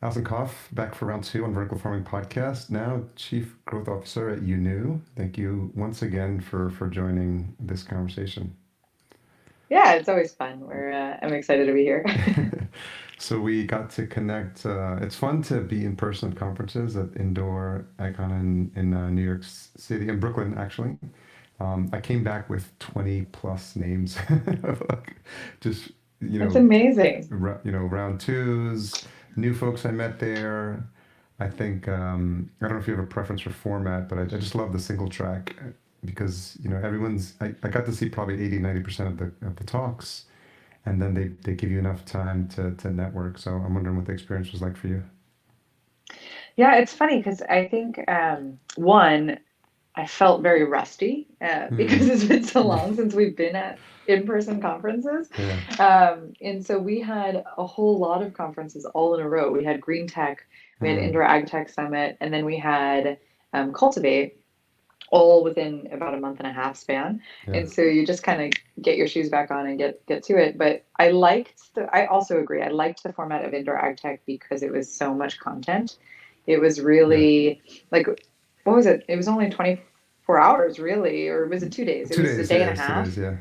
Allison Kopf, back for round two on Vertical Farming Podcast, now Chief Growth Officer at iUNU. Thank you once again for joining this conversation. Yeah, it's always fun. I'm excited to be here. So we got to connect. It's fun to be in person at conferences at Indoor AgCon in New York City, in Brooklyn, actually. I came back with 20 plus names of just, you That's know, amazing. round twos, new folks I met there. I think I don't know if you have a preference for format, but I just love the single track because I got to see probably 80-90% of the talks, and then they give you enough time to network. So I'm wondering what the experience was like for you. Yeah, it's funny because I think one, I felt very rusty Hmm. because it's been so long since we've been at in-person conferences. Yeah. And so we had a whole lot of conferences all in a row. We had Green Tech, we had Hmm. Indoor AgTech Summit, and then we had Cultivate, all within about a month and a half span. Yeah. And so you just kind of get your shoes back on and get to it. But I also agree. I liked the format of Indoor Ag Tech because it was so much content. It was Yeah. really like, what was it? It was only 24 hours, really, or was it 2 days? It Two was a days. day Yeah. and a It's 2 days. half.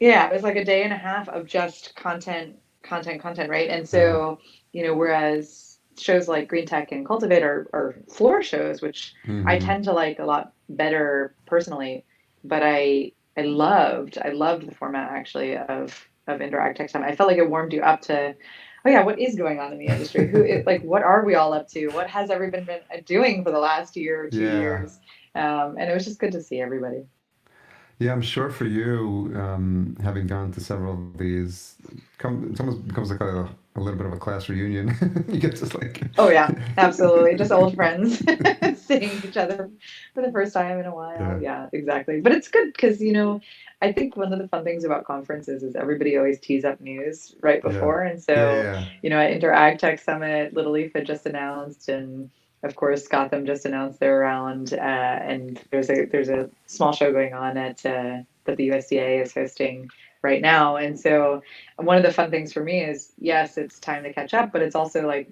Yeah. Yeah, it was like a day and a half of just content, right? And Yeah. so, whereas shows like Green Tech and Cultivate are floor shows, which I Hmm. tend to like a lot better personally, but I loved the format actually of Indoor Ag Tech Time. I felt like it warmed you up to, oh yeah, what is going on in the industry? Like, what are we all up to? What has everyone been doing for the last year or two Yeah. years? And it was just good to see everybody. Yeah, I'm sure for you, having gone to several of these, it almost becomes like a little bit of a class reunion. You get to like, Oh yeah, absolutely. Just old friends seeing each other for the first time in a while. yeah, Yeah, exactly. But it's good because, I think one of the fun things about conferences is everybody always tees up news right yeah, before. And yeah, so, yeah, at Interag Tech Summit, Little Leaf had just announced, and of course, Gotham just announced their round. And there's a small show going on that the USDA is hosting right now. And so one of the fun things for me is, yes, it's time to catch up, but it's also like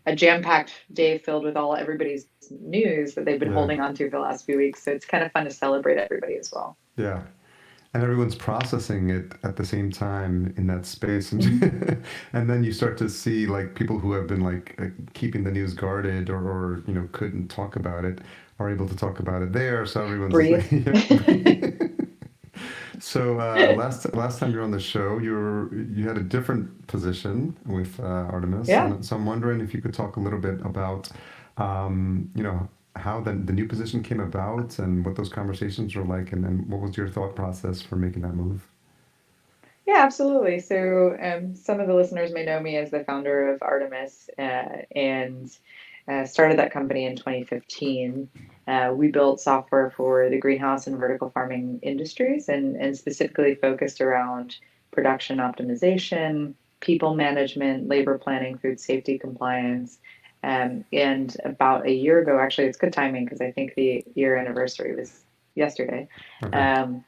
a jam-packed day filled with all everybody's news that they've been yeah, holding on to for the last few weeks. So it's kind of fun to celebrate everybody as well. yeah. And everyone's processing it at the same time in that space, and Mhm. and then you start to see like people who have been like keeping the news guarded or couldn't talk about it are able to talk about it there. So everyone's just Breathe. like, So last time you were on the show, you had a different position with Artemis, Yeah. and so I'm wondering if you could talk a little bit about, how the new position came about and what those conversations were like, and then what was your thought process for making that move? Yeah, absolutely. So, some of the listeners may know me as the founder of Artemis, and started that company in 2015. We built software for the greenhouse and vertical farming industries, and specifically focused around production optimization, people management, labor planning, food safety compliance. And about a year ago, actually, it's good timing because I think the year anniversary was yesterday. Okay. Um,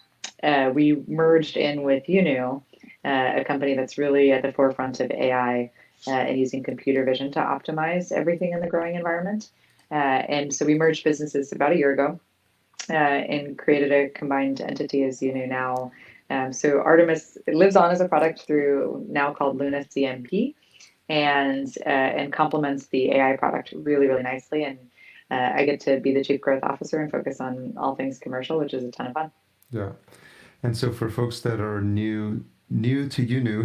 we merged in with UNU, a company that's really at the forefront of AI and using computer vision to optimize everything in the growing environment. And so we merged businesses about a year ago and created a combined entity as UNU now. So Artemis lives on as a product through now called Luna CMP, and complements the AI product really, really nicely. And I get to be the chief growth officer and focus on all things commercial, which is a ton of fun. Yeah. And so for folks that are new to UNU,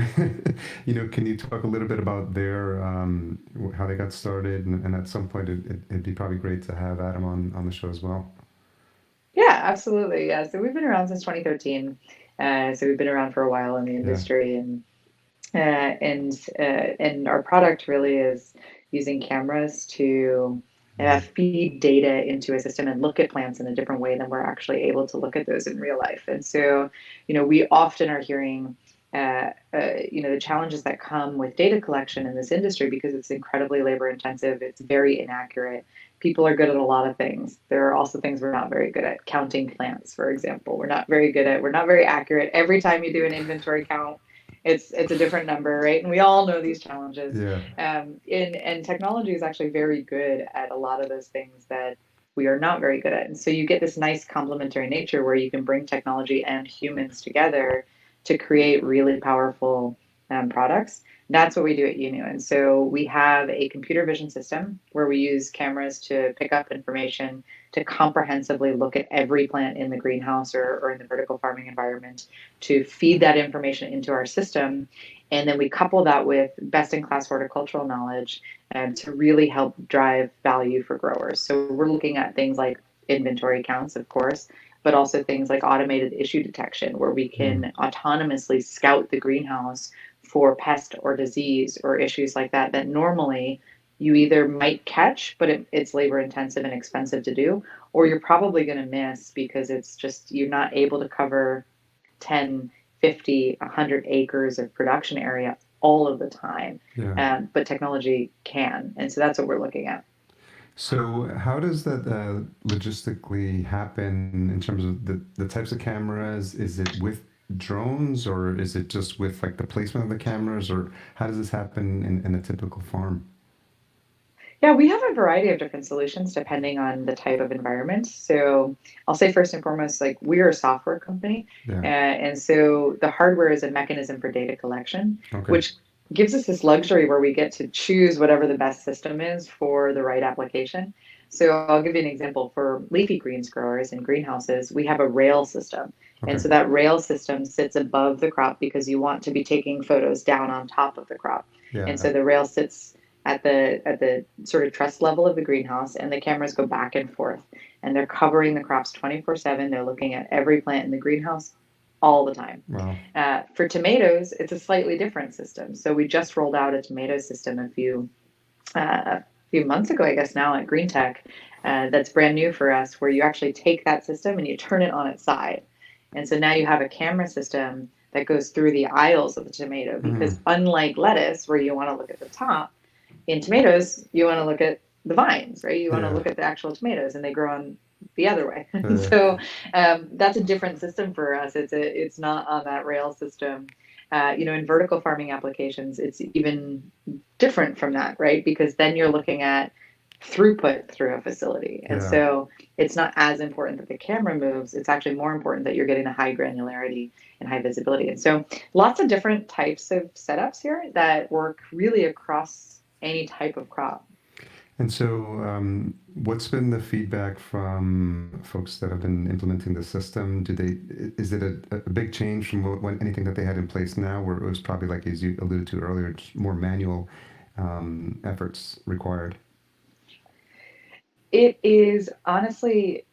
can you talk a little bit about their how they got started, and at some point it'd be probably great to have Adam on the show as well. Yeah, absolutely. Yeah. So we've been around since 2013. So we've been around for a while in the Yeah. industry, and our product really is using cameras to Mm. feed data into a system and look at plants in a different way than we're actually able to look at those in real life. And so, we often are hearing, the challenges that come with data collection in this industry because it's incredibly labor intensive. It's very inaccurate. People are good at a lot of things. There are also things we're not very good at. Counting plants, for example, we're not very accurate. Every time you do an inventory count, It's a different number, right? And we all know these challenges. Yeah. And technology is actually very good at a lot of those things that we are not very good at. And so you get this nice complementary nature where you can bring technology and humans together to create really powerful products. That's what we do at UNU. And so we have a computer vision system where we use cameras to pick up information, to comprehensively look at every plant in the greenhouse or in the vertical farming environment, to feed that information into our system. And then we couple that with best in class horticultural knowledge to really help drive value for growers. So we're looking at things like inventory counts, of course, but also things like automated issue detection, where we can autonomously scout the greenhouse for pest or disease or issues like that, that normally you either might catch, but it's labor intensive and expensive to do, or you're probably going to miss because it's just you're not able to cover 10, 50, 100 acres of production area all of the time. Yeah. But technology can. And so that's what we're looking at. So how does that logistically happen in terms of the types of cameras? Is it with drones or is it just with like the placement of the cameras, or how does this happen in a typical farm? Yeah, we have a variety of different solutions depending on the type of environment. So I'll say first and foremost, like we're a software company, Yeah. and so the hardware is a mechanism for data collection, Okay. which gives us this luxury where we get to choose whatever the best system is for the right application. So I'll give you an example for leafy greens growers in greenhouses. We have a rail system. And Okay. so that rail system sits above the crop because you want to be taking photos down on top of the crop. And Yeah. so the rail sits at the sort of truss level of the greenhouse, and the cameras go back and forth, and they're covering the crops 24/7. They're looking at every plant in the greenhouse all the time. Wow. For tomatoes, it's a slightly different system. So we just rolled out a tomato system a few months ago, I guess now at Green Tech. That's brand new for us, where you actually take that system and you turn it on its side, and so now you have a camera system that goes through the aisles of the tomato. Because Mm. unlike lettuce, where you want to look at the top, in tomatoes, you want to look at the vines, right? You want to Yeah. look at the actual tomatoes, and they grow on the other way. Uh, So that's a different system for us. It's not on that rail system. In vertical farming applications, it's even different from that, right? Because then you're looking at throughput through a facility, and yeah. so it's not as important that the camera moves. It's actually more important that you're getting a high granularity and high visibility. And so lots of different types of setups here that work really across any type of crop. And so, what's been the feedback from folks that have been implementing the system? Is it a big change from anything that they had in place now, where it was probably like, as you alluded to earlier, just more manual efforts required? It is honestly,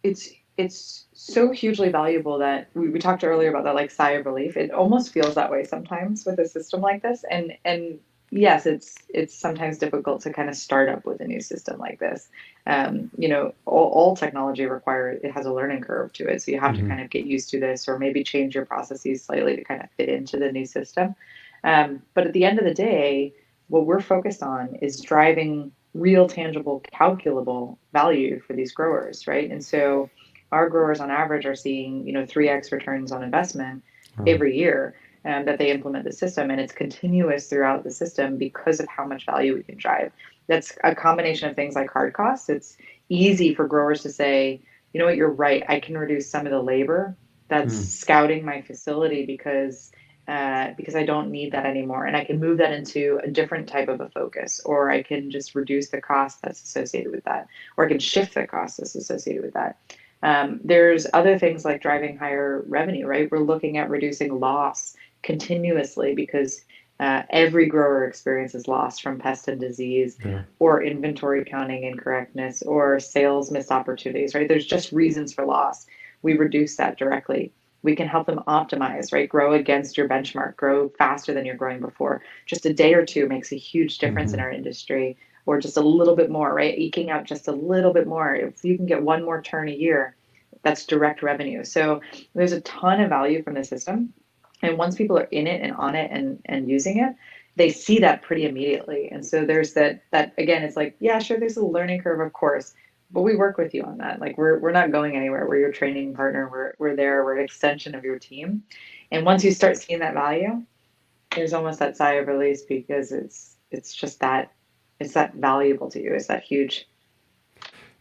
it's so hugely valuable that we talked earlier about that like sigh of relief. It almost feels that way sometimes with a system like this, and yes, it's sometimes difficult to kind of start up with a new system like this. All technology requires it has a learning curve to it, so you have to Hmm. kind of get used to this or maybe change your processes slightly to kind of fit into the new system. But at the end of the day, what we're focused on is driving real, tangible, calculable value for these growers, right? And so our growers on average are seeing 3x returns on investment Wow. every year that they implement the system, and it's continuous throughout the system because of how much value we can drive. That's a combination of things like hard costs. It's easy for growers to say, you know what, you're right, I can reduce some of the labor that's Mm. scouting my facility because I don't need that anymore. And I can move that into a different type of a focus, or I can just reduce the cost that's associated with that, or I can shift the cost that's associated with that. There's other things like driving higher revenue, right? We're looking at reducing loss continuously because every grower experiences loss from pest and disease Yeah. or inventory counting incorrectness or sales missed opportunities, right? There's just reasons for loss. We reduce that directly. We can help them optimize, right? Grow against your benchmark, grow faster than you're growing before. Just a day or two makes a huge difference in Hmm. our industry, or just a little bit more, right? Eking out just a little bit more. If you can get one more turn a year, that's direct revenue. So there's a ton of value from the system. And once people are in it and on it and using it, they see that pretty immediately. And so there's that again, it's like, yeah, sure, there's a learning curve, of course, but we work with you on that. Like we're not going anywhere. We're your training partner. We're there. We're an extension of your team. And once you start seeing that value, there's almost that sigh of release because it's just that it's that valuable to you. It's that huge.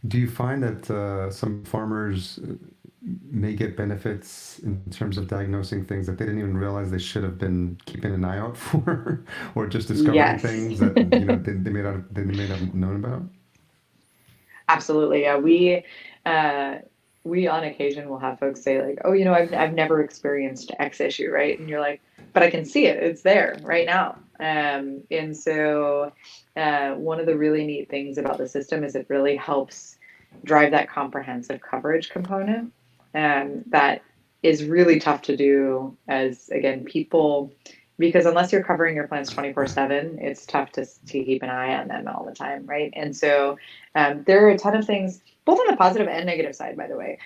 Do you find that some farmers may get benefits in terms of diagnosing things that they didn't even realize they should have been keeping an eye out for, or just discovering Yes. things that they may not have known about? Absolutely. Yeah. Uh, we on occasion will have folks say like, oh, I've never experienced X issue, right? And you're like, but I can see it. It's there right now. And so one of the really neat things about the system is it really helps drive that comprehensive coverage component. That is really tough to do as, again, people, because unless you're covering your plants 24/7, it's tough to keep an eye on them all the time, right? And so there are a ton of things, both on the positive and negative side, by the way,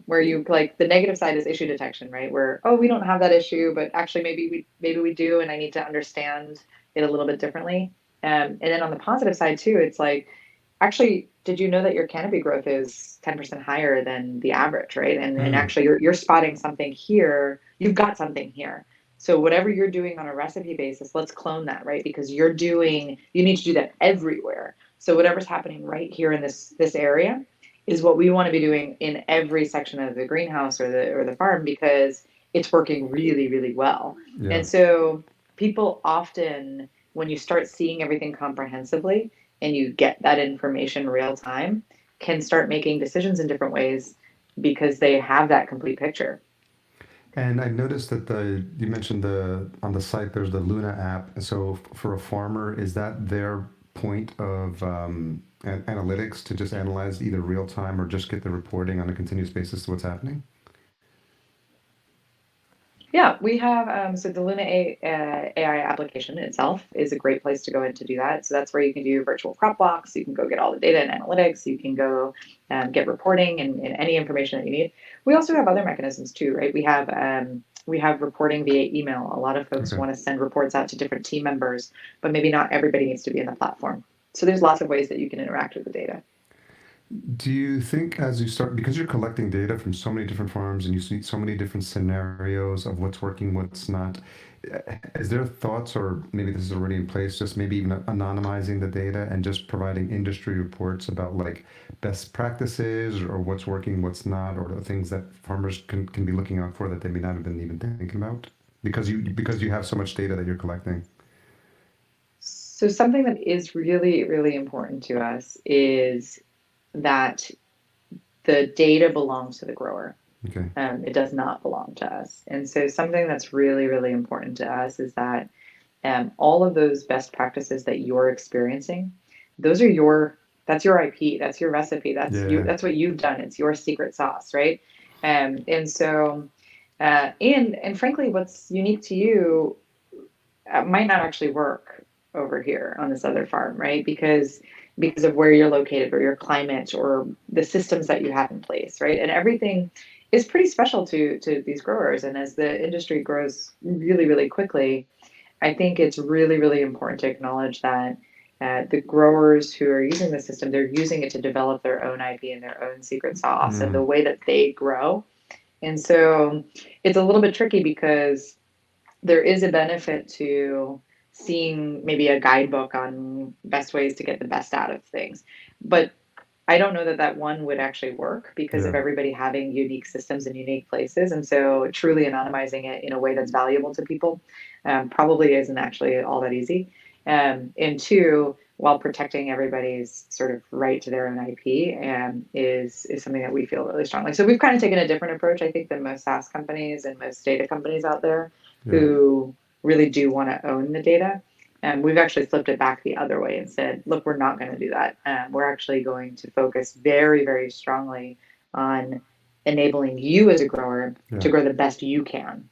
where you like the negative side is issue detection, right? Where, oh, we don't have that issue, but actually maybe we do, and I need to understand it a little bit differently. And then on the positive side too, it's like, actually, did you know that your canopy growth is 10% higher than the average, right? And Mm, actually you're spotting something here, you've got something here. So whatever you're doing on a recipe basis, let's clone that, right? Because you need to do that everywhere. So whatever's happening right here in this area is what we want to be doing in every section of the greenhouse or the farm because it's working really, really well. yeah. And so people often, when you start seeing everything comprehensively and you get that information real time, can start making decisions in different ways because they have that complete picture. And I noticed that you mentioned on the site there's the Luna app. So for a farmer, is that their point of analytics to just analyze either real time or just get the reporting on a continuous basis to what's happening? Yeah, we have so the AI application itself is a great place to go in to do that. So that's where you can do virtual crop walks. You can go get all the data and analytics. You can go get reporting and any information that you need. We also have other mechanisms too, right? We have reporting via email. A lot of folks Okay. want to send reports out to different team members, but maybe not everybody needs to be in the platform. So there's lots of ways that you can interact with the data. Do you think as you start, because you're collecting data from so many different farms and you see so many different scenarios of what's working, what's not, is there thoughts, or maybe this is already in place, just maybe even anonymizing the data and just providing industry reports about like best practices or what's working, what's not, or the things that farmers can be looking out for that they may not have been even thinking about because you have so much data that you're collecting? So something that is really, really important to us is that the data belongs to the grower. Okay. It does not belong to us. And so something that's really, really important to us is that all of those best practices that you're experiencing, those are that's your IP, that's your recipe, Yeah. that's what you've done. It's your secret sauce, right? And so, and frankly, what's unique to you might not actually work over here on this other farm, right? Because of where you're located or your climate or the systems that you have in place, right? And everything is pretty special to these growers. And as the industry grows really, really quickly, I think it's really, really important to acknowledge that the growers who are using the system, they're using it to develop their own IP and their own secret sauce and the Mm, way that they grow. And so it's a little bit tricky because there is a benefit to seeing maybe a guidebook on best ways to get the best out of things. But I don't know that that one would actually work because of yeah. everybody having unique systems and unique places. And so truly anonymizing it in a way that's valuable to people probably isn't actually all that easy. And two, while protecting everybody's sort of right to their own IP is something that we feel really strongly. So we've kind of taken a different approach, I think, than most SaaS companies and most data companies out there Yeah. who really do want to own the data. And we've actually flipped it back the other way and said, look, we're not going to do that. We're actually going to focus very, very strongly on enabling you as a grower Yeah. to grow the best you can.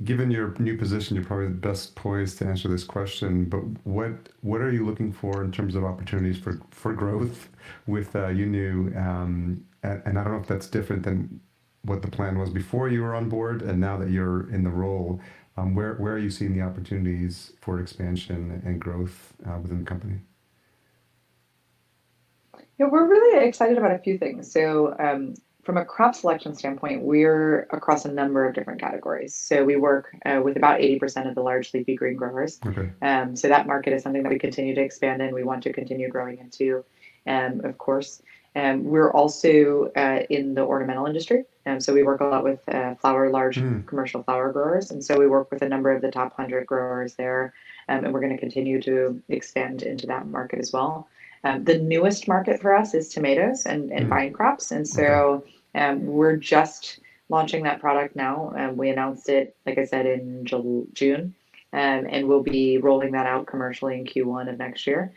Given your new position, you're probably the best poised to answer this question. But what are you looking for in terms of opportunities for growth with UNU? And I don't know if that's different than what the plan was before you were on board, and now that you're in the role, where are you seeing the opportunities for expansion and growth within the company? Yeah, we're really excited about a few things. So, from a crop selection standpoint, we're across a number of different categories. So, we work with about 80% of the large leafy green growers. Okay. So, that market is something that we continue to expand in. We want to continue growing into, of course. We're also in the ornamental industry. So, we work a lot with large Mm, commercial flower growers. And so, we work with a number of the top 100 growers there. And we're going to continue to expand into that market as well. The newest market for us is tomatoes and mm, vine crops. And okay. so we're just launching that product now. We announced it, like I said, in June, and we'll be rolling that out commercially in Q1 of next year.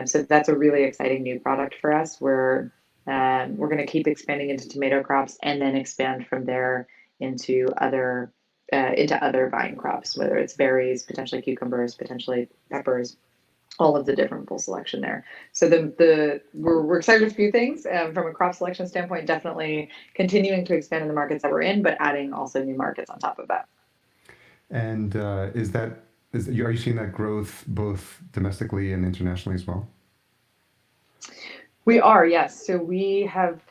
So that's a really exciting new product for us. We're going to keep expanding into tomato crops and then expand from there into other vine crops, whether it's berries, potentially cucumbers, potentially peppers, all of the different full selection there. So we're excited with a few things from a crop selection standpoint. Definitely continuing to expand in the markets that we're in, but adding also new markets on top of that. And are you seeing that growth both domestically and internationally as well? We are, yes. So we have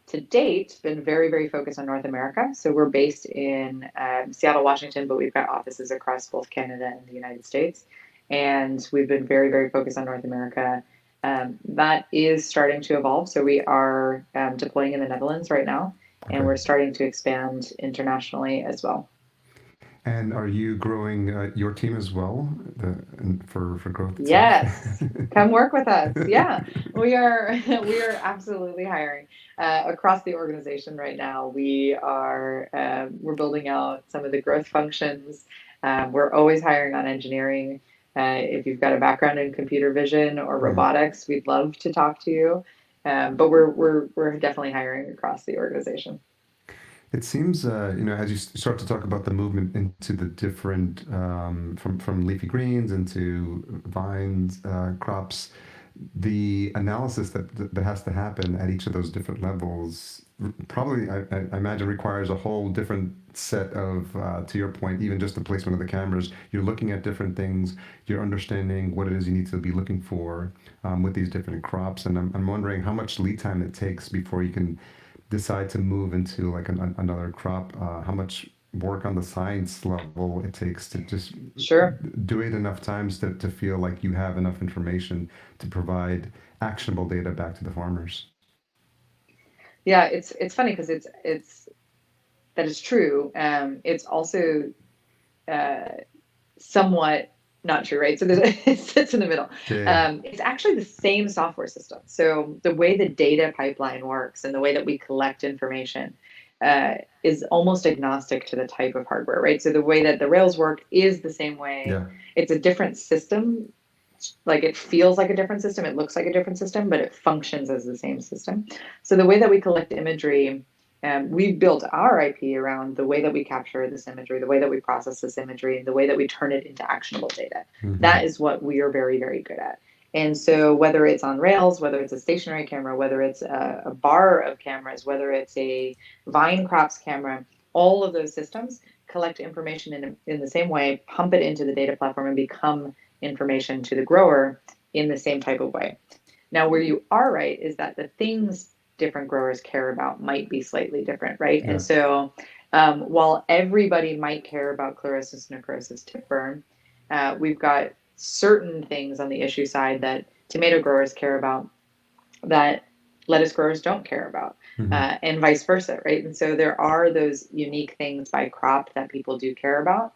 to date been very, very focused on North America. So we're based in Seattle, Washington, but we've got offices across both Canada and the United States. And we've been very, very focused on North America. That is starting to evolve. So we are deploying in the Netherlands right now, and Okay. we're starting to expand internationally as well. And are you growing your team as well for growth itself? Yes, come work with us. Yeah, we are we are absolutely hiring across the organization right now. We're building out some of the growth functions. We're always hiring on engineering. If you've got a background in computer vision or Hmm. robotics, we'd love to talk to you. But we're definitely hiring across the organization. It seems, as you start to talk about the movement into the different, from leafy greens into vines, crops, the analysis that has to happen at each of those different levels probably, I imagine, requires a whole different set of, to your point, even just the placement of the cameras. You're looking at different things. You're understanding what it is you need to be looking for with these different crops, and I'm wondering how much lead time it takes before you can decide to move into like another crop, how much work on the science level it takes to just Sure. do it enough times to feel like you have enough information to provide actionable data back to the farmers. Yeah, it's funny because it's that is true. It's also uh, somewhat not true, right? So it sits in the middle. Yeah. It's actually the same software system. So the way the data pipeline works and the way that we collect information is almost agnostic to the type of hardware, right? So the way that the Rails work is the same way. Yeah. It's a different system. Like it feels like a different system, it looks like a different system, but it functions as the same system. So the way that we collect imagery, we've built our IP around the way that we capture this imagery, the way that we process this imagery, and the way that we turn it into actionable data. Hmm. That is what we are very, very good at. And so, whether it's on Rails, whether it's a stationary camera, whether it's a bar of cameras, whether it's a vine crops camera, all of those systems collect information in the same way, pump it into the data platform, and become information to the grower in the same type of way. Now, where you are right is that the things different growers care about might be slightly different, right? And Yeah. so, while everybody might care about chlorosis, necrosis, tip burn, we've got certain things on the issue side that tomato growers care about that lettuce growers don't care about, Hmm. and vice versa, right? And so there are those unique things by crop that people do care about.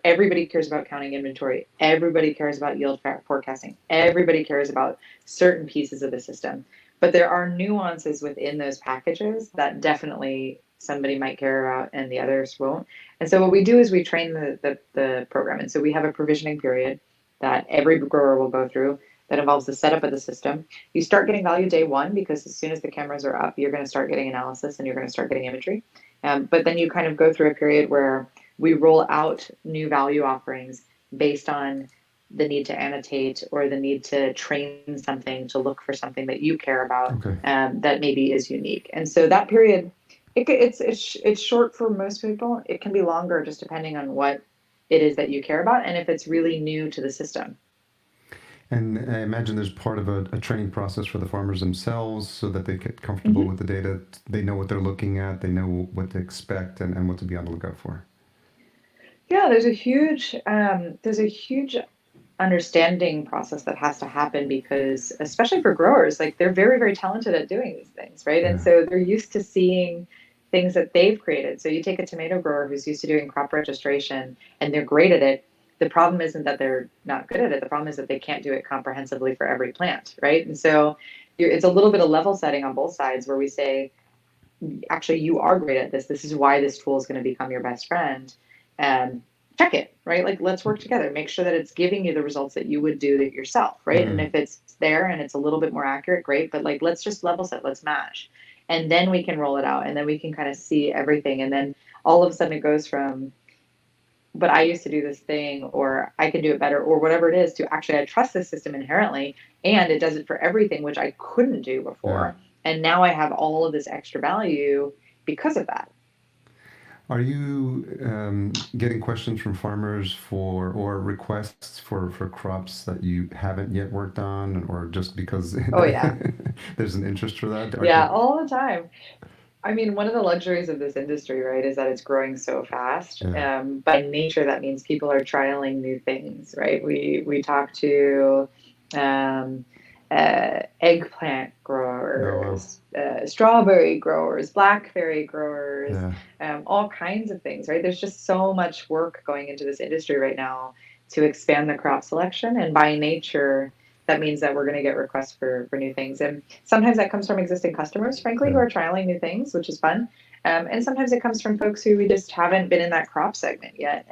Everybody cares about counting inventory. Everybody cares about yield forecasting. Everybody cares about certain pieces of the system. But there are nuances within those packages that definitely somebody might care about and the others won't. And so what we do is we train the program. And so we have a provisioning period that every grower will go through that involves the setup of the system. You start getting value day one because as soon as the cameras are up, you're going to start getting analysis and you're going to start getting imagery. But then you kind of go through a period where we roll out new value offerings based on the need to annotate or the need to train something to look for something that you care about, Okay. that maybe is unique. And so that period, it's short for most people. It can be longer just depending on what it is that you care about and if it's really new to the system. And I imagine there's part of a training process for the farmers themselves so that they get comfortable Mhm. with the data. They know what they're looking at, they know what to expect and what to be on the lookout for. Yeah, there's a huge understanding process that has to happen because, especially for growers, like they're very, very talented at doing these things, right? And Yeah. so they're used to seeing things that they've created. So you take a tomato grower who's used to doing crop registration and they're great at it. The problem isn't that they're not good at it. The problem is that they can't do it comprehensively for every plant, right? And so it's a little bit of level setting on both sides where we say, actually, you are great at this. This is why this tool is going to become your best friend. And check it, right? Like, let's work together. Make sure that it's giving you the results that you would do it yourself, right? And Mm. if it's there and it's a little bit more accurate, great. But like, let's just level set, let's match. And then we can roll it out and then we can kind of see everything. And then all of a sudden it goes from, but I used to do this thing, or I can do it better, or whatever it is, to actually, I trust this system inherently, and it does it for everything, which I couldn't do Yeah. before. And now I have all of this extra value because of that. Are you getting questions from farmers for or requests for crops that you haven't yet worked on, or just because Oh, yeah. there's an interest for that? Yeah, all the time. I mean, one of the luxuries of this industry, right, is that it's growing so fast. Yeah. By nature, that means people are trialing new things, right? We talk to um, eggplant Oh wow. growers, strawberry growers, blackberry growers, Yeah. all kinds of things, right? There's just so much work going into this industry right now to expand the crop selection, and by nature, that means that we're going to get requests for new things. And sometimes that comes from existing customers, frankly, who Yeah. are trialing new things, which is fun. And sometimes it comes from folks who we just haven't been in that crop segment yet.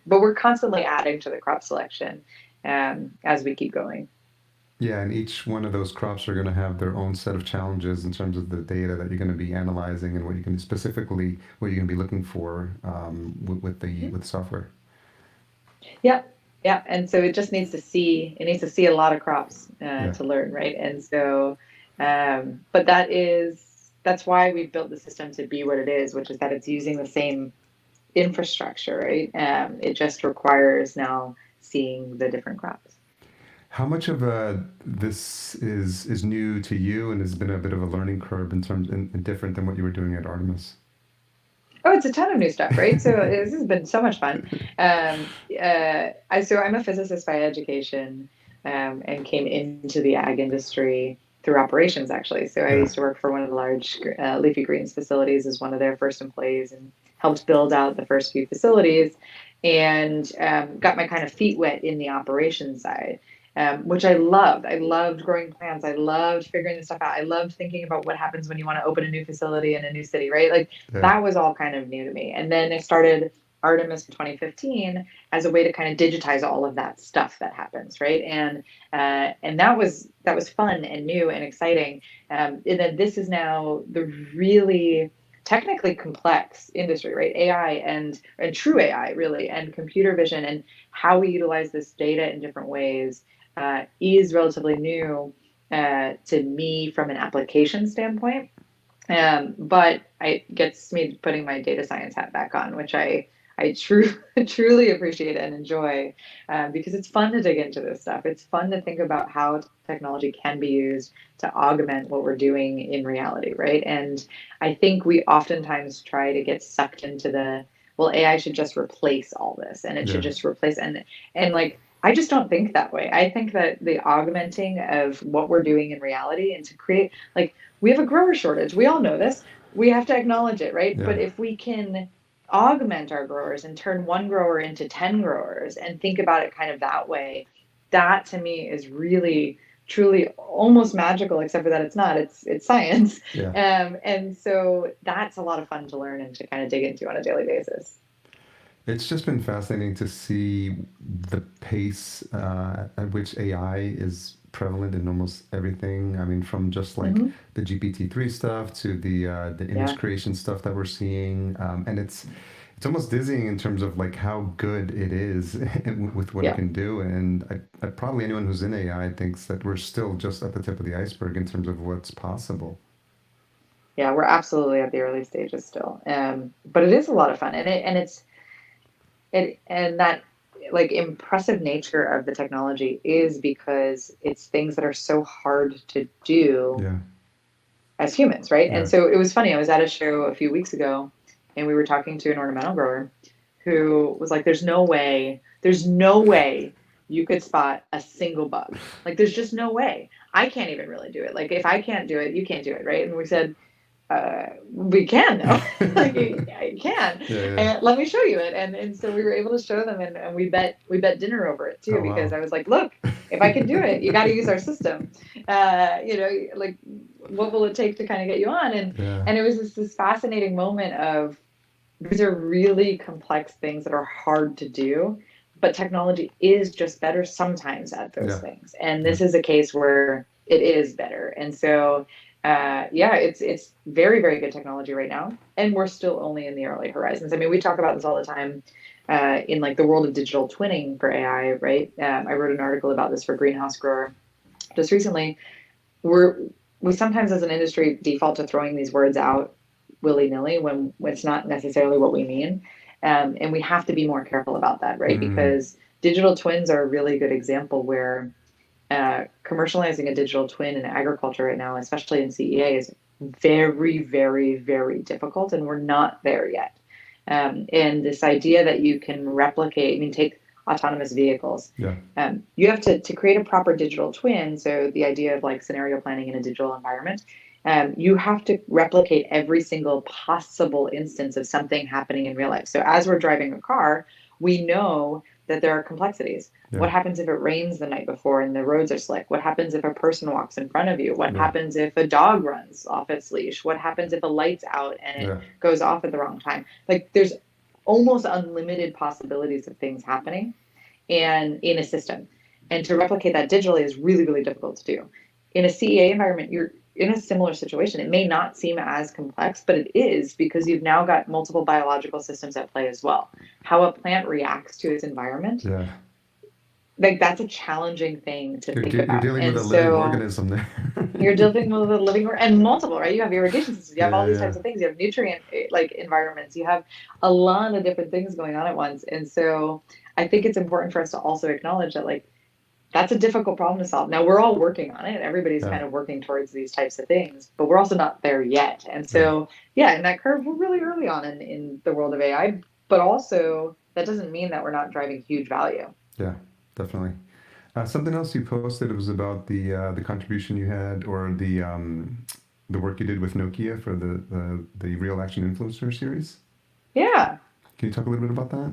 But we're constantly adding to the crop selection as we keep going. Yeah, and each one of those crops are going to have their own set of challenges in terms of the data that you're going to be analyzing and what you can specifically what you're going to be looking for with the Mhm. with software. Yeah, yeah. And so it needs to see a lot of crops Yeah. to learn, right? And so, but that's why we've built the system to be what it is, which is that it's using the same infrastructure, right? It just requires now seeing the different crops. How much of this is new to you and has been a bit of a learning curve in terms and different than what you were doing at Artemis? Oh, it's a ton of new stuff, right? So this has been so much fun. So I'm a physicist by education, and came into the ag industry through operations, actually. So I Yeah. used to work for one of the large leafy greens facilities as one of their first employees, and helped build out the first few facilities, and got my kind of feet wet in the operations side. Which I loved. I loved growing plants. I loved figuring this stuff out. I loved thinking about what happens when you want to open a new facility in a new city, right? Like, Yeah. that was all kind of new to me. And then I started Artemis in 2015 as a way to kind of digitize all of that stuff that happens, right? And that was fun and new and exciting. And then this is now the really technically complex industry, right? AI and true AI, really, and computer vision, and how we utilize this data in different ways is relatively new to me from an application standpoint. But it gets me putting my data science hat back on, which I truly appreciate and enjoy, because it's fun to dig into this stuff. It's fun to think about how technology can be used to augment what we're doing in reality, right? And I think we oftentimes try to get sucked into well, AI should just replace all this, and it should Yeah. just replace, and like, I just don't think that way. I think that the augmenting of what we're doing in reality, and to create, like, we have a grower shortage. We all know this. We have to acknowledge it, right? Yeah. But if we can augment our growers and turn one grower into 10 growers and think about it kind of that way, that to me is really truly almost magical, except for that it's not. It's science. Yeah. And so that's a lot of fun to learn and to kind of dig into on a daily basis. It's just been fascinating to see the pace at which AI is prevalent in almost everything. I mean, from just like Hmm. the GPT-3 stuff to the image Yeah. creation stuff that we're seeing, and it's almost dizzying in terms of like how good it is with what it Yeah. can do. And probably anyone who's in AI thinks that we're still just at the tip of the iceberg in terms of what's possible. Yeah. We're absolutely at the early stages still. But it is a lot of fun. And that like impressive nature of the technology is because it's things that are so hard to do Yeah. as humans, right? Yeah. And so it was funny. I was at a show a few weeks ago, and we were talking to an ornamental grower who was like, there's no way you could spot a single bug. Like, there's just no way. I can't even really do it. Like, if I can't do it, you can't do it, right?" And we said, "We can though. Like, I can, Yeah, yeah. and let me show you it." And so we were able to show them, and we bet dinner over it too, Oh, wow. because I was like, "Look, if I can do it, you got to use our system. Like, what will it take to kind of get you on?" Yeah. And it was this fascinating moment of, these are really complex things that are hard to do, but technology is just better sometimes at those Yeah. things. And this is a case where it is better. And so, yeah, it's very, very good technology right now, and we're still only in the early horizons. I mean, we talk about this all the time in like the world of digital twinning for AI, right? I wrote an article about this for Greenhouse Grower just recently. We sometimes as an industry default to throwing these words out willy-nilly when it's not necessarily what we mean. And we have to be more careful about that, right? Because digital twins are a really good example where commercializing a digital twin in agriculture right now, especially in CEA, is very, very, very difficult, and we're not there yet. And this idea that you can replicate, I mean, take autonomous vehicles. Yeah. You have to create a proper digital twin. So the idea of like scenario planning in a digital environment, you have to replicate every single possible instance of something happening in real life. So as we're driving a car, we know that there are complexities. Yeah. What happens if it rains the night before and the roads are slick? What happens if a person walks in front of you? What happens if a dog runs off its leash? What happens if a light's out and it goes off at the wrong time? Like, there's almost unlimited possibilities of things happening and in a system. And to replicate that digitally is really, really difficult to do. In a CEA environment, you're in a similar situation. It may not seem as complex, but it is, because you've now got multiple biological systems at play as well. How a plant reacts to its environment, like, that's a challenging thing to think about. You're dealing and with a so living organism there. You're dealing with a living and multiple, right? You have irrigation systems, you have all these Yeah. types of things, you have nutrient like environments, you have a lot of different things going on at once. And so I think it's important for us to also acknowledge that, like, that's a difficult problem to solve. Now, we're all working on it. Everybody's kind of working towards these types of things, but we're also not there yet. And so, yeah, in that curve, we're really early on in the world of AI, but also that doesn't mean that we're not driving huge value. Yeah, definitely. Something else you posted was about the contribution you had, or the work you did with Nokia for the Real Action Influencer series. Yeah. Can you talk a little bit about that?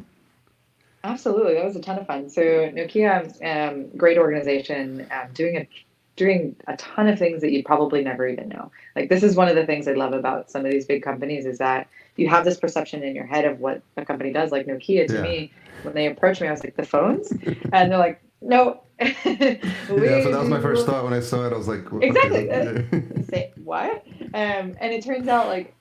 Absolutely, that was a ton of fun. So Nokia, great organization, doing a ton of things that you probably never even know. Like, this is one of the things I love about some of these big companies, is that you have this perception in your head of what a company does. Like Nokia, to me, when they approached me, I was like, "The phones?" And they're like, "No." So that was my first thought when I saw it. I was like, exactly. Okay. Say what? And it turns out, like,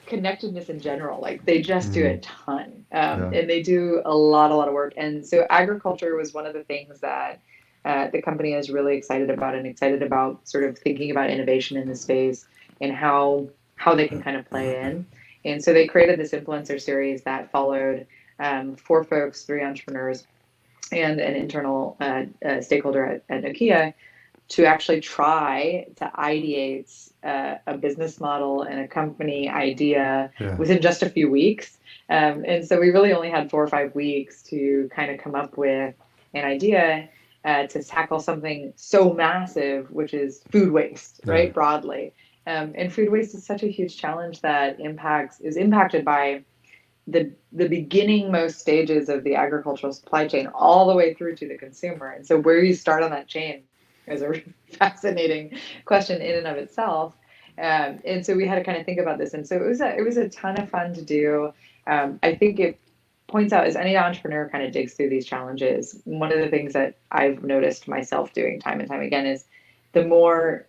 connectedness in general, like, they just do a ton, and they do a lot of work. And so agriculture was one of the things that the company is really excited about sort of thinking about innovation in the space and how they can kind of play in. And so they created this influencer series that followed 4 folks, 3 entrepreneurs, and an internal stakeholder at Nokia, to actually try to ideate a business model and a company idea within just a few weeks. And so we really only had 4 or 5 weeks to kind of come up with an idea to tackle something so massive, which is food waste, right, broadly. And food waste is such a huge challenge that is impacted by the beginning most stages of the agricultural supply chain all the way through to the consumer. And so where you start on that chain is a fascinating question in and of itself. And so we had to kind of think about this. And so it was a ton of fun to do. I think it points out, as any entrepreneur kind of digs through these challenges, one of the things that I've noticed myself doing time and time again is the more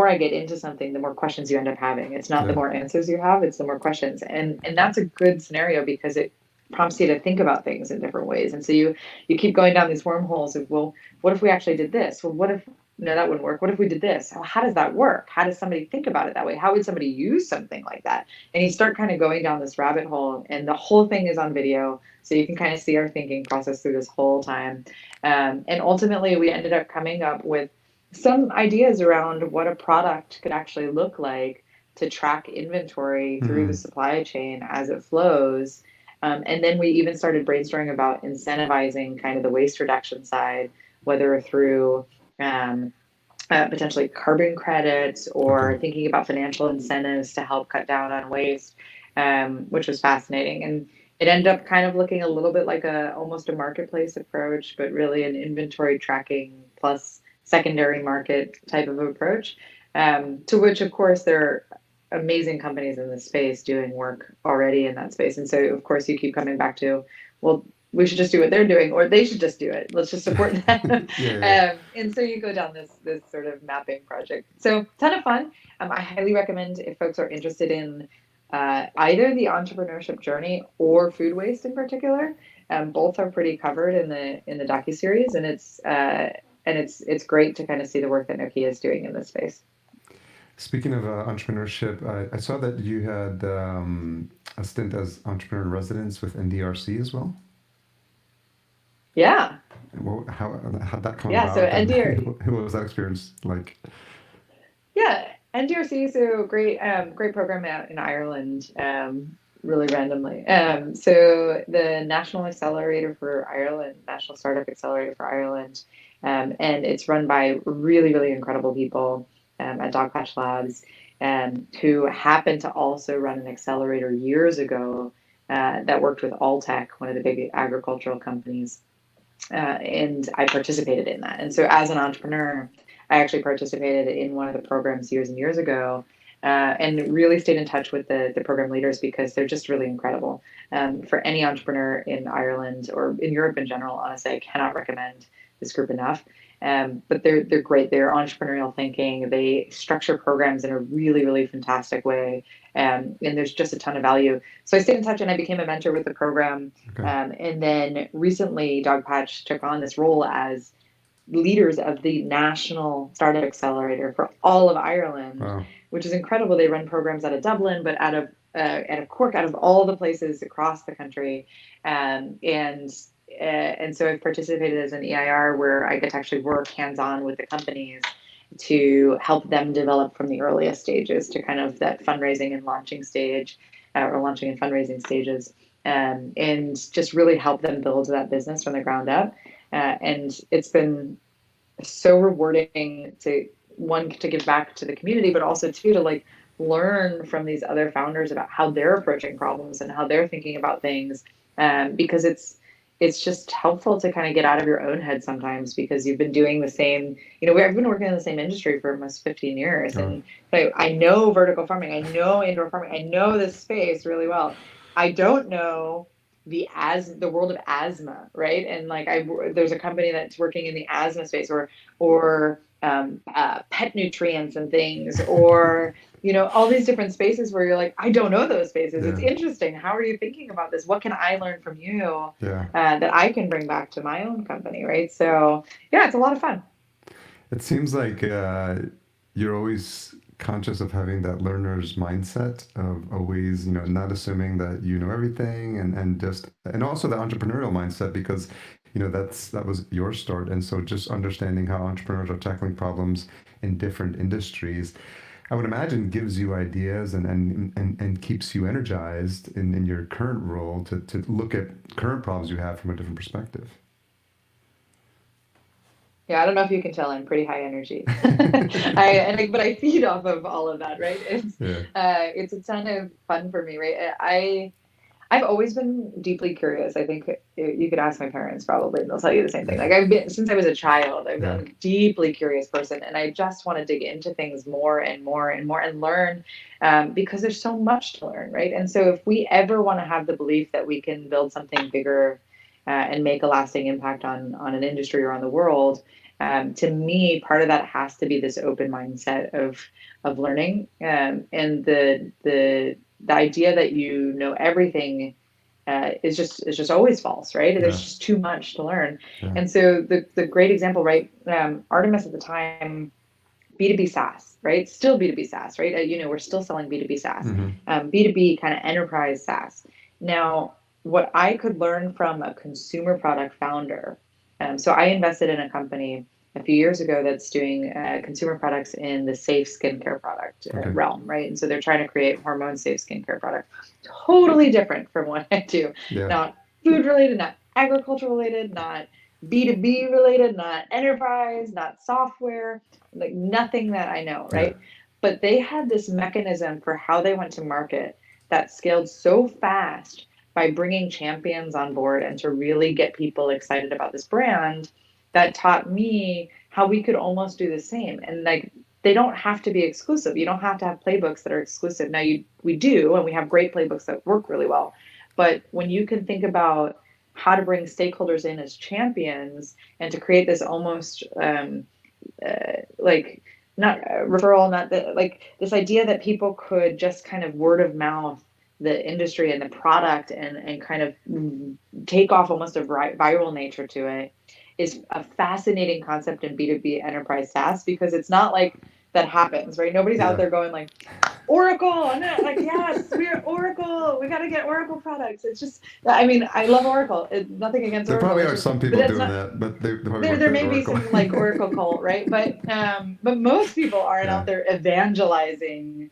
I get into something, the more questions you end up having. It's not the more answers you have, it's the more questions. And that's a good scenario, because it prompts you to think about things in different ways. And so you keep going down these wormholes of, well, what if we actually did this? Well, what if no, that wouldn't work. What if we did this? How does that work? How does somebody think about it that way? How would somebody use something like that? And you start kind of going down this rabbit hole, and the whole thing is on video. So you can kind of see our thinking process through this whole time. And ultimately, we ended up coming up with some ideas around what a product could actually look like to track inventory through the supply chain as it flows. And then we even started brainstorming about incentivizing kind of the waste reduction side, whether through potentially carbon credits or thinking about financial incentives to help cut down on waste, which was fascinating. And it ended up kind of looking a little bit like almost a marketplace approach, but really an inventory tracking plus secondary market type of approach. To which, of course, there are amazing companies in this space doing work already in that space. And so, of course, you keep coming back to, well, we should just do what they're doing, or they should just do it. Let's just support them. And so you go down this sort of mapping project. So ton of fun. I highly recommend if folks are interested in either the entrepreneurship journey or food waste in particular. Both are pretty covered in the docuseries, and it's great to kind of see the work that Nokia is doing in this space. Speaking of entrepreneurship, I saw that you had a stint as entrepreneur in residence with NDRC as well. Yeah. Well, how'd that come Yeah. about? So What was that experience like? Yeah, NDRC is a great program out in Ireland. Really randomly. So the National Accelerator for Ireland, National Startup Accelerator for Ireland, and it's run by really, really incredible people at Dogpatch Labs, who happened to also run an accelerator years ago that worked with Alltech, one of the big agricultural companies. And I participated in that. And so as an entrepreneur, I actually participated in one of the programs years and years ago, and really stayed in touch with the program leaders because they're just really incredible. For any entrepreneur in Ireland or in Europe in general, honestly, I cannot recommend this group enough. But they're great. They're entrepreneurial thinking. They structure programs in a really, really fantastic way. And there's just a ton of value. So I stayed in touch and I became a mentor with the program. And then recently, Dogpatch took on this role as leaders of the National Startup Accelerator for all of Ireland, which is incredible. They run programs out of Dublin, but out of Cork, out of all the places across the country, and so I've participated as an EIR where I get to actually work hands-on with the companies to help them develop from the earliest stages to kind of that fundraising and launching stage, or launching and fundraising stages, and just really help them build that business from the ground up. And it's been so rewarding to give back to the community, but also to like learn from these other founders about how they're approaching problems and how they're thinking about things, because it's just helpful to kind of get out of your own head sometimes because you've been doing the same, I've been working in the same industry for almost 15 years. And I know vertical farming, I know indoor farming, I know this space really well. I don't know the world of asthma, right? And like there's a company that's working in the asthma space, or pet nutrients and things, or all these different spaces where you're like, I don't know those spaces. It's interesting. How are you thinking about this? What can I learn from you that I can bring back to my own company, right? So yeah, it's a lot of fun. It seems like you're always conscious of having that learner's mindset of always, not assuming that you know everything, and also the entrepreneurial mindset because that was your start, and so just understanding how entrepreneurs are tackling problems in different industries, I would imagine gives you ideas and keeps you energized in your current role to look at current problems you have from a different perspective. Yeah, I don't know if you can tell I'm pretty high energy. But I feed off of all of that, right? It's a ton of fun for me, right? I've always been deeply curious. I think you could ask my parents probably, and they'll tell you the same thing. Like since I was a child, I've been a deeply curious person, and I just want to dig into things more and more and more and learn, because there's so much to learn, right? And so if we ever want to have the belief that we can build something bigger and make a lasting impact on an industry or on the world, to me, part of that has to be this open mindset of learning, and the idea that you know everything is just always false, right? Yeah. There's just too much to learn. Yeah. And so the great example, right? Artemis at the time, B2B SaaS, right? Still B2B SaaS, right? We're still selling B2B SaaS, B2B kind of enterprise SaaS. Now, what I could learn from a consumer product founder, so I invested in a company a few years ago that's doing consumer products in the safe skincare product realm, right? And so they're trying to create hormone safe skincare products. Totally different from what I do. Yeah. Not food related, not agriculture related, not B2B related, not enterprise, not software, like nothing that I know, right? Yeah. But they had this mechanism for how they went to market that scaled so fast by bringing champions on board and to really get people excited about this brand that taught me how we could almost do the same. And like, they don't have to be exclusive. You don't have to have playbooks that are exclusive. Now we do, and we have great playbooks that work really well. But when you can think about how to bring stakeholders in as champions and to create this almost like not referral, not the, like this idea that people could just kind of word of mouth the industry and the product and kind of take off almost a viral nature to it is a fascinating concept in B2B enterprise SaaS, because it's not like that happens, right? Nobody's out there going like, Oracle, and like, yes, we're Oracle. We got to get Oracle products. It's just, I mean, I love Oracle. Nothing against There Oracle. probably are some people doing that, but they probably there may be some like Oracle cult, right? But most people aren't out there evangelizing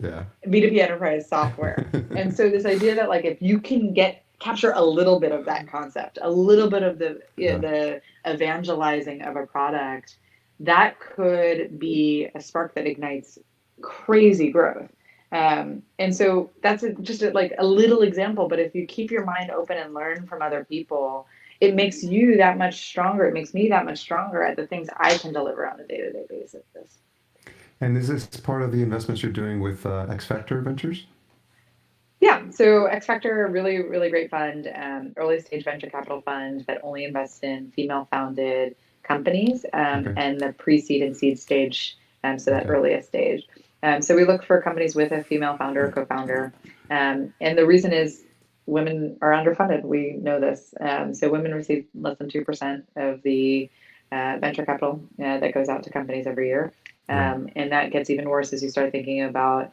B2B enterprise software. And so this idea that like if you can capture a little bit of that concept, a little bit of the evangelizing of a product, that could be a spark that ignites crazy growth. And so that's just like a little example, but if you keep your mind open and learn from other people, it makes you that much stronger. It makes me that much stronger at the things I can deliver on a day-to-day basis. And is this part of the investments you're doing with XFactor Ventures? Yeah, so XFactor, really, really great fund, early stage venture capital fund that only invests in female-founded companies and the pre-seed and seed stage, so that earliest stage. So we look for companies with a female founder or co-founder. And the reason is women are underfunded. We know this. So women receive less than 2% of the venture capital that goes out to companies every year. And that gets even worse as you start thinking about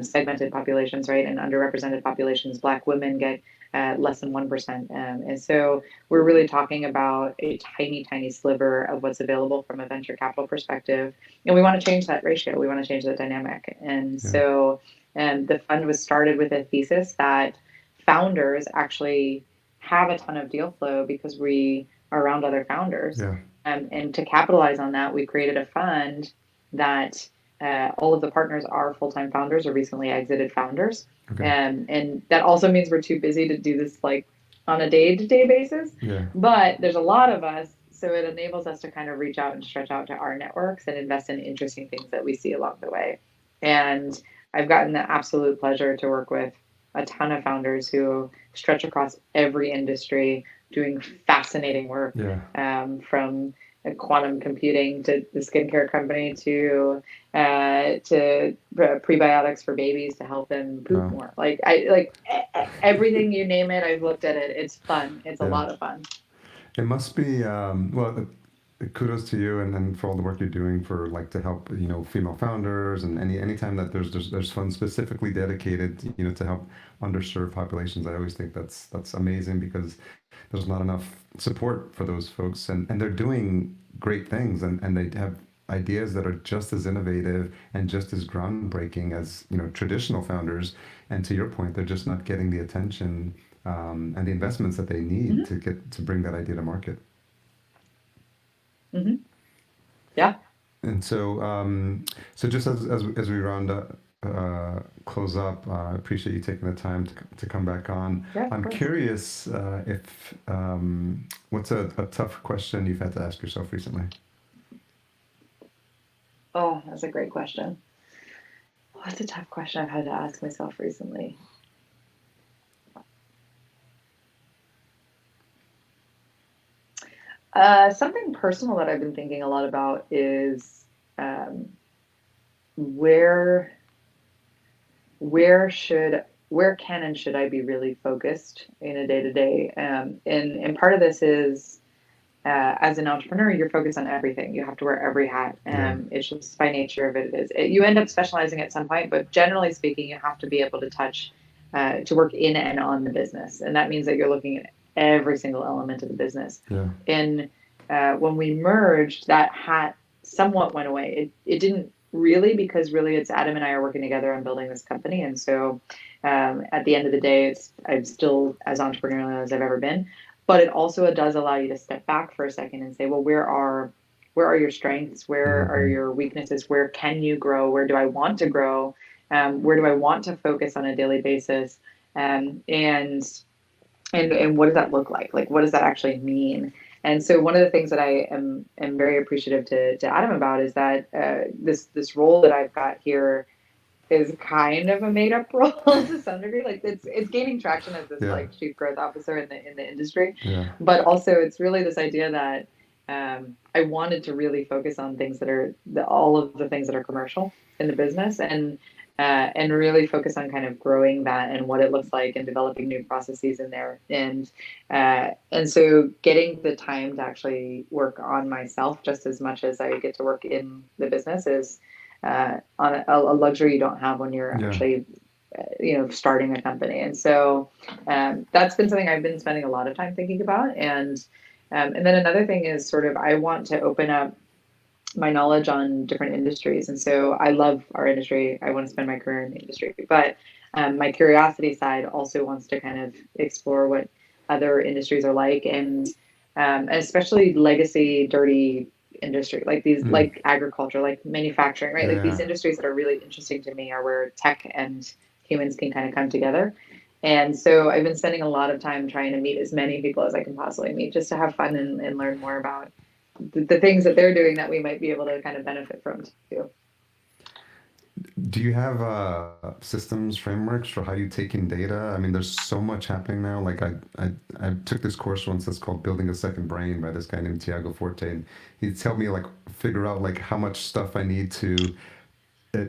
segmented populations, right? And underrepresented populations. Black women get less than 1%. And so we're really talking about a tiny, tiny sliver of what's available from a venture capital perspective. And we want to change that ratio. We want to change that dynamic. And so the fund was started with a thesis that founders actually have a ton of deal flow because we are around other founders. And to capitalize on that, we created a fund that all of the partners are full-time founders or recently exited founders. And that also means we're too busy to do this like on a day-to-day basis. But there's a lot of us, so it enables us to kind of reach out and stretch out to our networks and invest in interesting things that we see along the way. And I've gotten the absolute pleasure to work with a ton of founders who stretch across every industry, doing fascinating work, from quantum computing to the skincare company to prebiotics for babies to help them poop more. Like everything you name it, I've looked at it. It's fun. It's a lot of fun. It must be kudos to you and for all the work you're doing for like to help female founders and anytime that there's funds specifically dedicated to help underserved populations. I always think that's amazing because there's not enough support for those folks and they're doing great things and they have ideas that are just as innovative and just as groundbreaking as traditional founders, and to your point, they're just not getting the attention and the investments that they need to bring that idea to market. Yeah. And so so just as we round up, close up, I appreciate you taking the time to come back on. I'm curious if what's a tough question you've had to ask yourself recently? Oh, that's a great question. What's a tough question I've had to ask myself recently? Something personal that I've been thinking a lot about is where should where can and should I be really focused in a day to day? And part of this is as an entrepreneur, you're focused on everything. You have to wear every hat. Yeah. It's just by nature of it. You end up specializing at some point, but generally speaking, you have to be able to touch, to work in and on the business. And that means that you're looking at every single element of the business. Yeah. And when we merged, that hat somewhat went away. It didn't really, because really it's Adam and I are working together on building this company. And so at the end of the day, I'm still as entrepreneurial as I've ever been. But it also does allow you to step back for a second and say, well, where are your strengths? Where are your weaknesses? Where can you grow? Where do I want to grow? Where do I want to focus on a daily basis? And what does that look like? Like, what does that actually mean? And so one of the things that I am very appreciative to Adam about is that this role that I've got here is kind of a made up role to some degree. Like it's gaining traction as this like chief growth officer in the industry. Yeah. But also it's really this idea that I wanted to really focus on things that are all of the things that are commercial in the business and really focus on kind of growing that and what it looks like and developing new processes in there. And so getting the time to actually work on myself just as much as I get to work in the business is on a luxury you don't have when you're actually starting a company. And so that's been something I've been spending a lot of time thinking about. And then another thing is sort of I want to open up my knowledge on different industries. And so I love our industry. I want to spend my career in the industry, but my curiosity side also wants to kind of explore what other industries are like, and especially legacy, dirty industry, like these, like agriculture, like manufacturing, right? Like these industries that are really interesting to me are where tech and humans can kind of come together. And so I've been spending a lot of time trying to meet as many people as I can possibly meet, just to have fun and learn more about the things that they're doing that we might be able to kind of benefit from too. Do you have systems, frameworks for how you take in data? I mean, there's so much happening now. Like I took this course once that's called Building a Second Brain by this guy named Tiago Forte, and he'd helped me like figure out like how much stuff I need to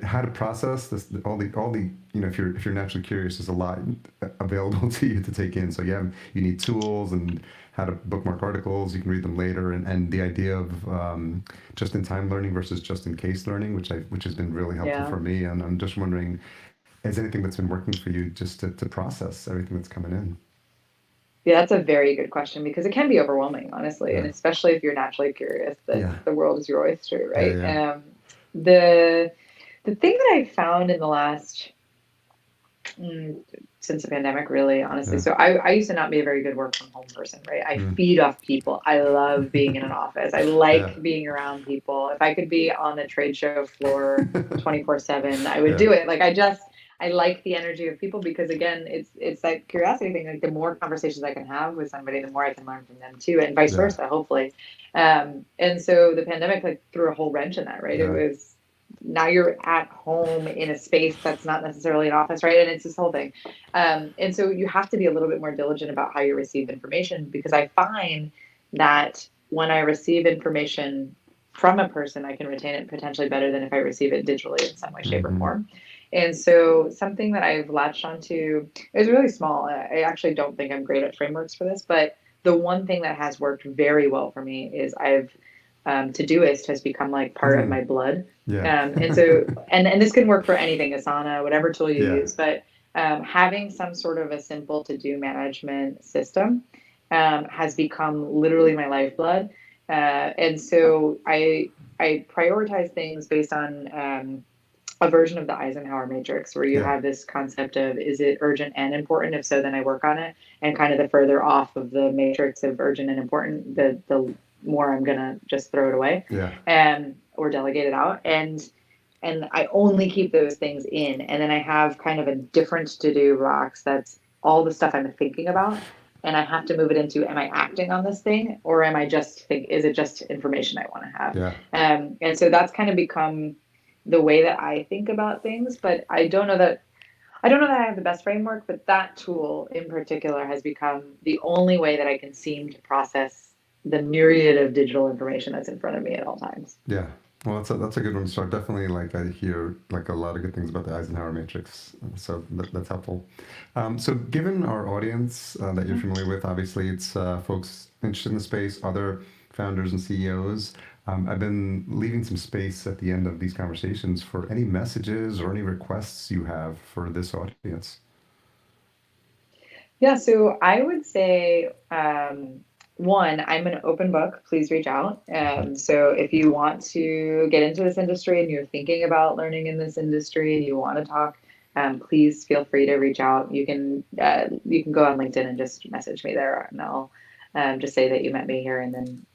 how to process this, all the if you're naturally curious, there's a lot available to you to take in. So you need tools and how to bookmark articles. You can read them later, and the idea of just-in-time learning versus just-in-case learning, which has been really helpful for me. And I'm just wondering, is anything that's been working for you just to process everything that's coming in? Yeah, that's a very good question, because it can be overwhelming, honestly, and especially if you're naturally curious. That the world is your oyster, right? The thing that I found in the last since the pandemic, really, honestly. So I used to not be a very good work from home person, right? I feed off people. I love being in an office. I like being around people. If I could be on the trade show floor 24/7, I would do it. Like I like the energy of people, because again, it's that curiosity thing. Like the more conversations I can have with somebody, the more I can learn from them too, and vice versa, hopefully. And so the pandemic like threw a whole wrench in that, right? It was, now you're at home in a space that's not necessarily an office, right? And it's this whole thing. And so you have to be a little bit more diligent about how you receive information, because I find that when I receive information from a person, I can retain it potentially better than if I receive it digitally in some way, shape, or form. And so something that I've latched onto is really small. I actually don't think I'm great at frameworks for this, but the one thing that has worked very well for me is Todoist has become like part of my blood. And so, and this can work for anything, Asana, whatever tool you use, but having some sort of a simple to-do management system has become literally my lifeblood. And so I prioritize things based on a version of the Eisenhower matrix, where you have this concept of, is it urgent and important? If so, then I work on it. And kind of the further off of the matrix of urgent and important, the more I'm gonna just throw it away, or delegate it out. And I only keep those things in, and then I have kind of a different to-do box that's all the stuff I'm thinking about, and I have to move it into, am I acting on this thing, or am I just is it just information I want to have? And so that's kind of become the way that I think about things. But I don't know that I have the best framework, but that tool in particular has become the only way that I can seem to process the myriad of digital information that's in front of me at all times. Yeah. Well, that's a good one to start. Definitely, like I hear like a lot of good things about the Eisenhower matrix, so that's helpful. So, given our audience that you're familiar with, obviously it's folks interested in the space, other founders and CEOs. I've been leaving some space at the end of these conversations for any messages or any requests you have for this audience. Yeah, so I would say, one, I'm an open book. Please reach out. So if you want to get into this industry and you're thinking about learning in this industry and you want to talk, please feel free to reach out. You can go on LinkedIn and just message me there, and I'll just say that you met me here, and then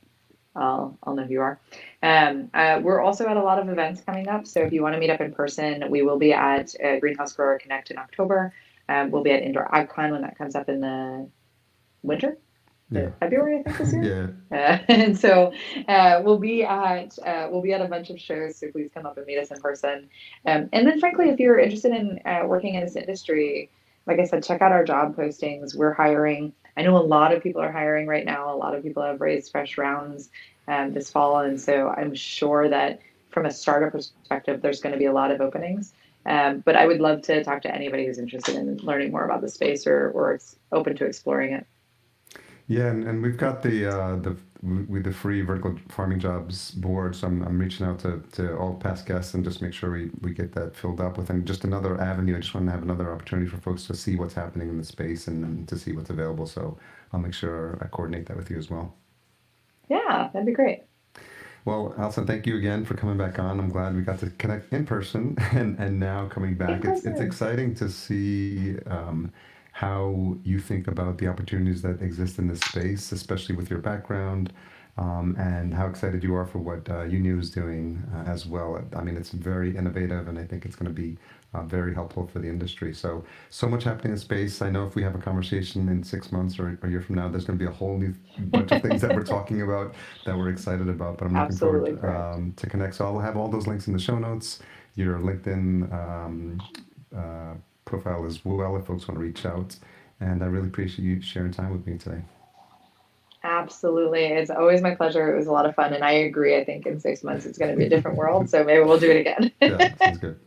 I'll know who you are. We're also at a lot of events coming up. So if you want to meet up in person, we will be at Greenhouse Grower Connect in October. We'll be at Indoor AgTech when that comes up in the winter, Yeah, February, I think this year. yeah, And so we'll be at a bunch of shows. So please come up and meet us in person. And then, frankly, if you're interested in working in this industry, like I said, check out our job postings. We're hiring. I know a lot of people are hiring right now. A lot of people have raised fresh rounds this fall, and so I'm sure that from a startup perspective, there's going to be a lot of openings. But I would love to talk to anybody who's interested in learning more about the space or open to exploring it. yeah, and we've got the with the free vertical farming jobs board, so I'm reaching out to all past guests and just make sure we get that filled up with, and just another avenue. I just want to have another opportunity for folks to see what's happening in the space and to see what's available. So I'll make sure I coordinate that with you as well. Yeah, that'd be great. Well, Alison, thank you again for coming back on. I'm glad we got to connect in person and now coming In back. It's person. exciting to see how you think about the opportunities that exist in this space, especially with your background, and how excited you are for what UNU is doing as well. I mean, it's very innovative, and I think it's going to be very helpful for the industry. So much happening in space. I know if we have a conversation in 6 months or a year from now, there's going to be a whole new bunch of things that we're talking about that we're excited about. But I'm looking forward Absolutely correct. to connect. So I'll have all those links in the show notes, your LinkedIn profile as well if folks want to reach out. And I really appreciate you sharing time with me today. Absolutely. It's always my pleasure. It was a lot of fun. And I agree. I think in 6 months it's going to be a different world. So maybe we'll do it again. Yeah, sounds good.